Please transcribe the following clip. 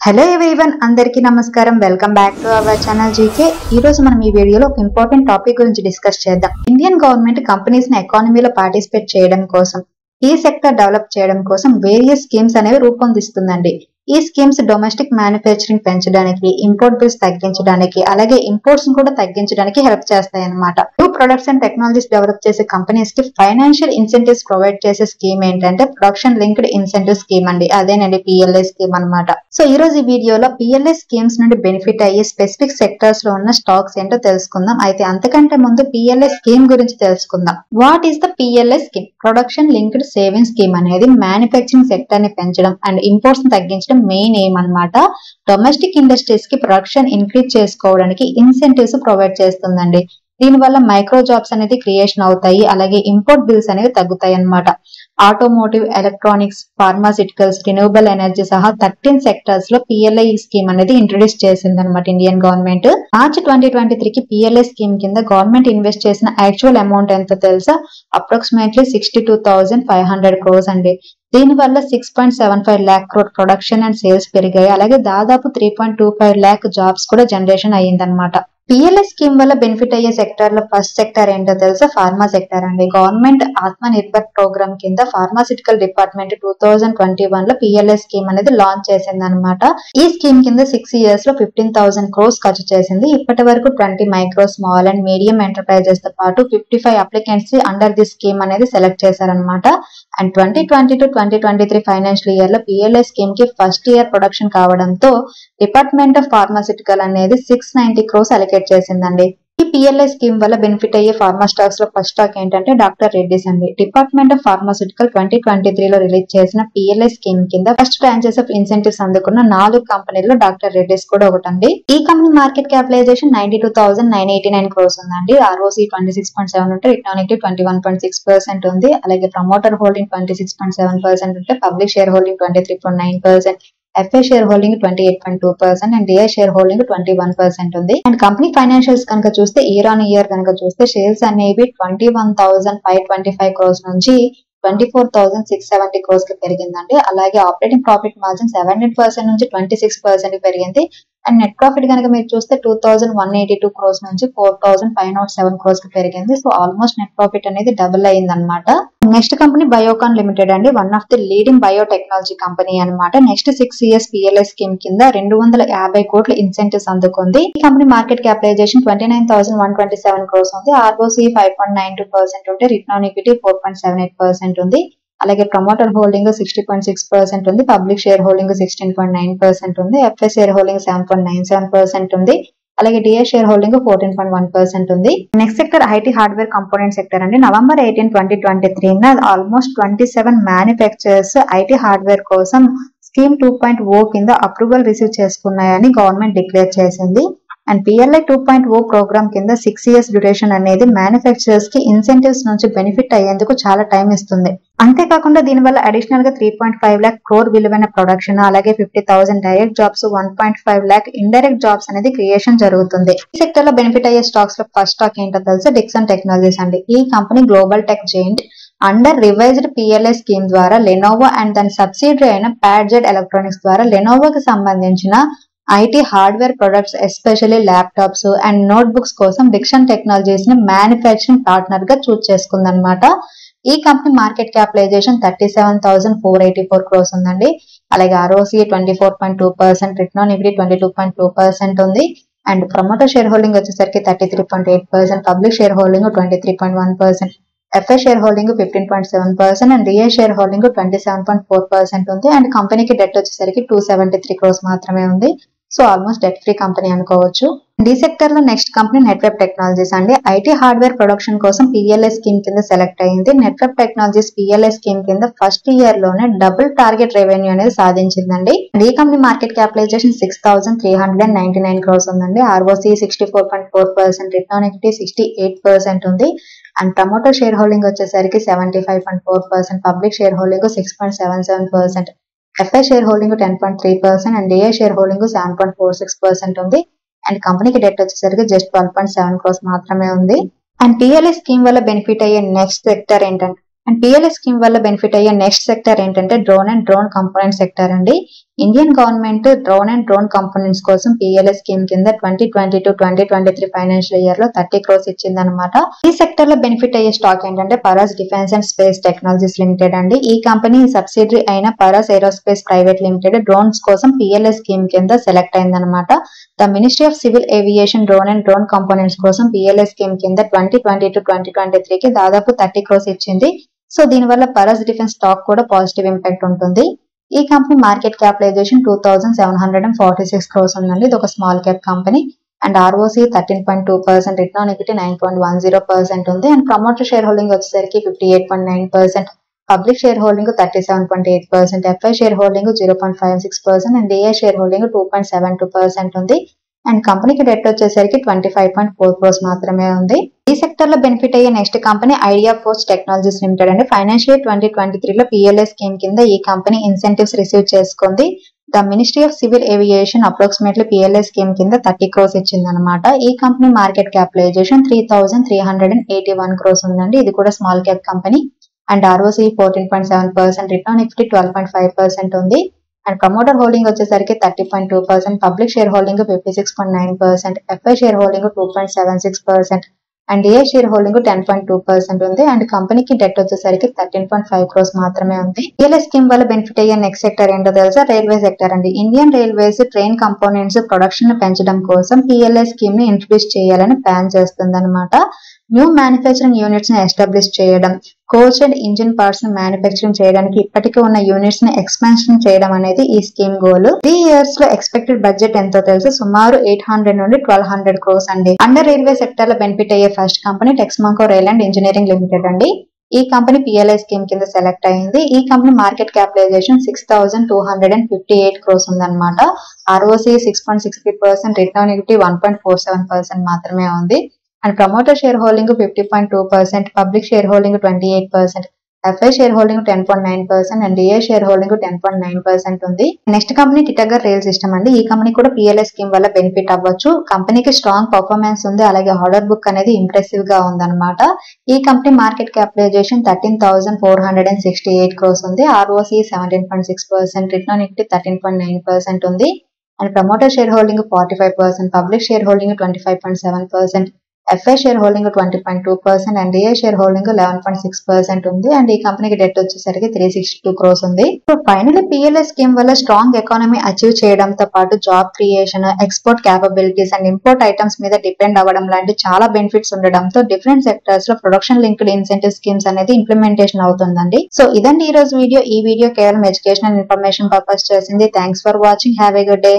Hello everyone, అందరికీ నమస్కారం. Welcome back to our channel GK. ఈ రోజు మనం ఈ వీడియోలో ఒక ఇంపార్టెంట్ టాపిక్ గురించి డిస్కస్ చేద్దాం. ఇండియన్ గవర్నమెంట్ కంపెనీస్ ని ఎకానమీలో పార్టిసిపేట్ చేయడం కోసం, ఈ సెక్టర్ డెవలప్ చేయడం కోసం వేరియస్ స్కీమ్స్ అనేవి రూపొందిస్తుందండి. ఈ స్కీమ్స్ డొమెస్టిక్ మ్యానుఫ్యాక్చరింగ్ పెంచడానికి, ఇంపోర్ట్ బిల్స్ తగ్గించడానికి, అలాగే ఇంపోర్ట్స్ కూడా తగ్గించడానికి హెల్ప్ చేస్తాయి అన్నమాట. New products and technologies develop చేసే కంపెనీస్ కి ఫైనాన్షియల్ ఇన్సెంటివ్స్ ప్రొవైడ్ చేసే స్కీమ్ ఏంటంటే ప్రొడక్షన్ లింక్డ్ ఇన్సెంటివ్ స్కీమ్ అండి. అదేనండి పిఎల్ఐ స్కీమ్ అన్నమాట. సో ఈ రోజు ఈ వీడియోలో పిఎల్ఐ స్కీమ్స్ నుండి బెనిఫిట్ అయ్యే స్పెసిఫిక్ సెక్టర్స్ లో ఉన్న స్టాక్స్ ఏంటో తెలుసుకుందాం. అయితే అంతకంటే ముందు పిఎల్ఐ స్కీమ్ గురించి తెలుసుకుందాం. What is the PLI scheme? Production linked saving scheme అనేది మ్యానుఫ్యాక్చరింగ్ సెక్టర్ ని పెంచడం అండ్ ఇంపోర్ట్స్ ని తగ్గించడం మెయిన్ ఎయిమ్ అన్నమాట. డొమెస్టిక్ ఇండస్ట్రీస్ కి ప్రొడక్షన్ ఇంక్రీజ్ చేసుకోవడానికి ఇన్సెంటివ్స్ ప్రొవైడ్ చేస్తుందండి. దీనివల్ల మైక్రో జాబ్స్ అనేది క్రియేషన్ అవుతాయి, అలాగే ఇంపోర్ట్ బిల్స్ అనేవి తగ్గుతాయి అన్నమాట. Automotive, electronics, pharmaceuticals, renewable energy సహా 13 సెక్టర్స్ లో పిఎల్ఐ స్కీమ్ అనేది ఇంట్రొడ్యూస్ చేసింది అనమాట ఇండియన్ గవర్నమెంట్. మార్చ్ 2023 కి పిఎల్ఐ స్కీమ్ కింద గవర్నమెంట్ ఇన్వెస్ట్ చేసిన యాక్చువల్ అమౌంట్ ఎంతో తెలుసా? అప్రాక్సిమేట్లీ 62,500 crores అండి. దీనివల్ల 6.75 lakh crore production and sales పెరిగాయి, అలాగే దాదాపు 3.25 lakh జాబ్స్ కూడా జనరేషన్ అయ్యిందనమాట. పిఎల్ఐ స్కీమ్ వల్ల బెనిఫిట్ అయ్యే సెక్టర్ లో ఫస్ట్ సెక్టర్ ఏంటో తెలుసా? ఫార్మా సెక్టర్ అండి. గవర్నమెంట్ ఆత్మ నిర్భర్ ప్రోగ్రామ్ కింద ఫార్మాసిటికల్ డిపార్ట్మెంట్ 2021 లో పిఎల్ఐ స్కీమ్ అనేది లాంచ్ చేసింది అనమాట. ఈ స్కీమ్ కింద 6 years లో 15,000 crores ఖర్చు చేసింది. ఇప్పటి వరకు 20 micro, small and medium enterprises తో పాటు 55 అప్లికెంట్స్ అండర్ ది స్కీమ్ అనేది సెలెక్ట్ చేశారనమాట. అండ్ 2020 to 2023 ఫైనాన్షియల్ ఇయర్ లో పిఎల్ఐ స్కీమ్ కి ఫస్ట్ ఇయర్ ప్రొడక్షన్ కావడంతో డిపార్ట్మెంట్ ఆఫ్ ఫార్మాసిటికల్ అనేది 690 crores అలొకేట్ చేసిందండి. ఈ పిఎల్ఐ స్కీమ్ వల్ల బెనిఫిట్ అయ్యే ఫార్మా స్టాక్స్ లో ఫస్ట్ స్టాక్ ఏంటంటే డాక్టర్ రెడ్డిస్ అండి. డిపార్ట్మెంట్ ఆఫ్ ఫార్మాసిటికల్ 2023 లో రిలీజ్ చేసిన పిఎల్ఐ స్కీమ్ కింద ఫస్ట్ బ్రాంచెస్ ఆఫ్ ఇన్సెంటివ్స్ అందుకున్న 4 కంపెనీల్లో డాక్టర్ రెడ్డిస్ కూడా ఒకటండి. ఈ కంపెనీ మార్కెట్ క్యాపిటలైజేషన్ 92,989 crores ఉందండి. ROCE 26.7 ఉంటే రిటర్న్ ఈక్విటీ 21.6% ఉంది. అలాగే ప్రమోటర్ హోల్డింగ్ 26.7% ఉంటే public share holding 23.9%, FA share holding 28.2% and DI share holding 21% ఉంది. అండ్ కంపెనీ ఫైనాన్షియల్స్ కనుక చూస్తే ఇయర్ ఆన్ ఇయర్ కనుక చూస్తే సేల్స్ అనేవి 21,525 crores నుంచి 24,670 crores కి పెరిగిందండి. అలాగే ఆపరేటింగ్ ప్రాఫిట్ మార్జిన్ 17% నుంచి 26% పెరిగింది. అండ్ నెట్ ప్రాఫిట్ కనుక మీరు చూస్తే 2,182 crores నుంచి 4,507 crores కి పెరిగింది. సో ఆల్మోస్ట్ నెట్ ప్రాఫిట్ అనేది డబుల్ అయింది అనమాట. నెక్స్ట్ కంపెనీ బయోకాన్ లిమిటెడ్ అండి. One of the leading biotechnology company అనమాట. నెక్స్ట్ 6 years పిఎల్ఐ స్కీమ్ కింద 250 కోట్ల ఇన్సెంటివ్స్ అందుకుంది. ఈ కంపెనీ మార్కెట్ క్యాపిటలైజేషన్ 29,127 crores ఉంది. ROCE 5.92% ఉంటే రిటర్న్ ఆన్ ఈక్విటీ 4.78% ఉంది. అలాగే ప్రమోటర్ హోల్డింగ్ 60.6% ఉంది. పబ్లిక్ షేర్ హోల్డింగ్ 16.9% ఉంది. FA షేర్ హోల్డింగ్ 7.97% ఉంది. అలాగే DI షేర్ హోల్డింగ్ 14.1% ఉంది. Next sector IT hardware component sector అండి. November 18, 2023 almost 27 manufacturers IT hardware కోసం స్కీమ్ 2.0 కింద అప్రూవల్ రిసీవ్ చేసుకున్నాయని గవర్నమెంట్ డిక్లేర్ చేసింది. అండ్ పిఎల్ఐ 2.0 ప్రోగ్రామ్ కింద 6 years డ్యూరేషన్ అనేది మ్యానుఫ్యాక్చరర్స్ కి ఇన్సెంటివ్స్ నుంచి బెనిఫిట్ అయ్యేందుకు చాలా టైం ఇస్తుంది. అంతేకాకుండా దీనివల్ల అడిషనల్ గా 3.5 lakh crore విలువైన ప్రొడక్షన్, అలాగే 50,000 direct jobs, 1.5 lakh indirect jobs అనేది క్రియేషన్ జరుగుతుంది. ఈ సెక్టర్ లో బెనిఫిట్ అయ్యే స్టాక్స్ లో ఫస్ట్ స్టాక్ ఏంటో తెలుసా? డిక్సన్ టెక్నాలజీస్ అండి. ఈ company global tech giant. Under revised PLI scheme ద్వారా లెనోవో అండ్ దాని సబ్సిడరీ అయిన ప్యాడ్జెట్ ఎలక్ట్రానిక్స్ ద్వారా లెనోవోకి సంబంధించిన IT hardware products, especially laptops and notebooks కోసం డిక్సన్ టెక్నాలజీస్ ని మ్యానుఫ్యాక్చరింగ్ పార్ట్నర్ గా చూస్ చేసుకుందనమాట. ఈ కంపెనీ మార్కెట్ క్యాపిటలైజేషన్ 37,484 crores ఉందండి. అలాగే ROCE 24.2%, రిటర్న్ ఆన్ ఈక్విటీ 22.2% ఉంది. అండ్ ప్రమోటర్ షేర్ హోల్డింగ్ వచ్చేసరికి 33.8%, public share holding 23.1%, FA share holding 15.7% and DI share holding 27.4% ఉంది. And కంపెనీకి డెట్ వచ్చేసరికి 273 crores మాత్రమే ఉంది. So almost debt free company అనుకోవచ్చు. ఈ సెక్టర్ లో నెక్స్ట్ కంపెనీ నెట్వర్క్ టెక్నాలజీస్ అండి. ఐటీ హార్డ్వేర్ ప్రొడక్షన్ కోసం పిఎల్ఐ స్కీమ్ కింద సెలెక్ట్ అయింది. నెట్వర్క్ టెక్నాలజీస్ పిఎల్ఐ స్కీమ్ కింద ఫస్ట్ ఇయర్ లోనే డబుల్ టార్గెట్ రెవెన్యూ అనేది సాధించిందండి. ఈ కంపెనీ మార్కెట్ క్యాపిటలైజేషన్ 6,399 crores ఉందండి. ROCE 64.4%, రిటర్న్ ఆన్ ఈక్విటీ 68% ఉంది. అండ్ ప్రమోటర్ షేర్ హోల్డింగ్ వచ్చేసరికి 75.4%, public share holding 6.77%, FA share holding 10.3% and DI share holding 7.46% ఉంది. And కంపెనీకి debt వచ్చేసరికి జస్ట్ 12.7 crores మాత్రమే ఉంది. అండ్ పిఎల్ఐ స్కీమ్ వల్ల బెనిఫిట్ అయ్యే నెక్స్ట్ సెక్టర్ ఏంటంటే drone and drone component sector అండి. Indian government drone and drone components కోసం PLI స్కీమ్ కింద 2022-2023 ఫైనాన్షియల్ ఇయర్ లో 30 crores ఇచ్చిందనమాట. ఈ సెక్టర్ లో బెనిఫిట్ అయ్యే స్టాక్ ఏంటంటే Paras defence and space technologies limited అండి. ఈ కంపెనీ సబ్సిడరీ అయిన Paras aerospace private limited drones కోసం PLI స్కీమ్ కింద సెలెక్ట్ అయిందనమాట. The ministry of civil aviation drone and drone components కోసం PLI స్కీమ్ కింద 2022-2023 కి దాదాపు 30 crores ఇచ్చింది. సో దీనివల్ల పరాస్ డిఫెన్స్ స్టాక్ కూడా పాజిటివ్ ఇంపాక్ట్ ఉంటుంది. ఈ కంపెనీ మార్కెట్ క్యాపిటలైజేషన్ 2746 crores ఉందండి. ఇది ఒక small cap company and ROC 13.2%, return on equity 9.10% ఉంది. అండ్ ప్రమోటర్ షేర్ హోల్డింగ్ వచ్చేసరికి 58.9%, public share holding 37.8%, FI share holding 0.56% and DI share holding 2.72% ఉంది. అండ్ కంపెనీకి డెట్ వచ్చేసరికి 25.4 crores మాత్రమే ఉంది. ఈ సెక్టర్ లో బెనిఫిట్ అయ్యే next company idea force technologies limited అండి. ఫైనాన్షియల్ 2023 లో PLI స్కీమ్ కింద ఈ కంపెనీ ఇన్సెంటివ్స్ రిసీవ్ చేసుకుంది. The ministry of civil aviation approximately PLI scheme కింద 30 crores ఇచ్చిందనమాట. ఈ కంపెనీ మార్కెట్ క్యాపిటలైజేషన్ 3381 crores ఉందండి. ఇది కూడా small cap company and ROC 14.7%, return on equity 12.5% ఉంది. అండ్ ప్రమోటర్ హోల్డింగ్ వచ్చేసరికి 30.2%, public share holding 56.9%, FI share holding 2.76% and DI share holding 10.2% ఉంది. And కంపెనీకి debt వచ్చేసరికి 13.5 crores మాత్రమే ఉంది. PLI స్కీమ్ వల్ల బెనిఫిట్ అయ్యే నెక్స్ట్ సెక్టర్ ఏంటో తెలుసా? రైల్వే సెక్టర్ అండి. Indian railways train components production ను పెంచడం కోసం PLI స్కీమ్ ని ఇంట్రడ్యూస్ చేయాలని ప్లాన్ చేస్తుంది అనమాట. న్యూ మ్యానుఫ్యాక్చరింగ్ యూనిట్స్ ని ఎస్టాబ్లిష్ చేయడం, కోచ్ అండ్ ఇంజిన్ పార్ట్స్ ని మ్యానుఫ్యాక్చరింగ్ చేయడానికి ఇప్పటికే ఉన్న యూనిట్స్ ని ఎక్స్పాన్షన్ చేయడం అనేది ఈ స్కీమ్ గోల్. 3 years లో ఎక్స్పెక్టెడ్ బడ్జెట్ ఎంతో తెలుసు, సుమారు 800 నుండి 1200 crores అండి. అండర్ రైల్వే సెక్టర్ లో బెనిఫిట్ అయ్యే first company Texmaco rail and engineering limited అండి. ఈ కంపెనీ PLI స్కీమ్ కింద సెలెక్ట్ అయింది. ఈ కంపెనీ మార్కెట్ క్యాపిటలైజేషన్ 6258 crores ఉందన్నమాట. ROC 6.63%, రిటర్న్ ఆన్ ఈక్విటీ 1.47% మాత్రమే ఉంది. And promoter share holding 50.2%, public share holding 28%, FI share holding 10.9% and DI share holding 10.9% ఉంది. Next company Titagarh rail system అండి. ఈ కంపెనీ కూడా PLI స్కీమ్ వల్ల బెనిఫిట్ అవ్వచ్చు. కంపెనీకి స్ట్రాంగ్ పర్ఫార్మెన్స్ ఉంది, అలాగే ఆర్డర్ బుక్ అనేది ఇంప్రెసివ్ గా ఉందన్నమాట. ఈ కంపెనీ మార్కెట్ క్యాపిటలైజేషన్ 13,468 crores ఉంది. ROC 17.6%, రిటర్న్ ఆన్ ఈక్విటీ 13.9% ఉంది. And promoter share holding 45%, public share holding 25.7%, FI share holding 20.2% and DI share holding 11.6% ఉంది. అండ్ ఈ కంపెనీకి డెట్ వచ్చేసరికి 362 crores ఉంది. సో ఫైనల్లీ PLI స్కీమ్ వల్ల స్ట్రాంగ్ ఎకానమీ అచీవ్ చేయడంతో పాటు job creation, export capabilities and import items మీద depend అవ్వడం లాంటి చాలా బెనిఫిట్స్ ఉండడంతో డిఫరెంట్ సెక్టర్స్ లో ప్రొడక్షన్ లింక్డ్ ఇన్సెంటివ్ స్కీమ్స్ అనేది ఇంప్లిమెంటేషన్ అవుతుందండి. సో ఇదండి ఈ రోజు వీడియో. ఈ వీడియో కేవలం ఎడ్యుకేషన్ అండ్ ఇన్ఫర్మేషన్ పర్పస్ చేసింది. Thanks for watching. Have a good day.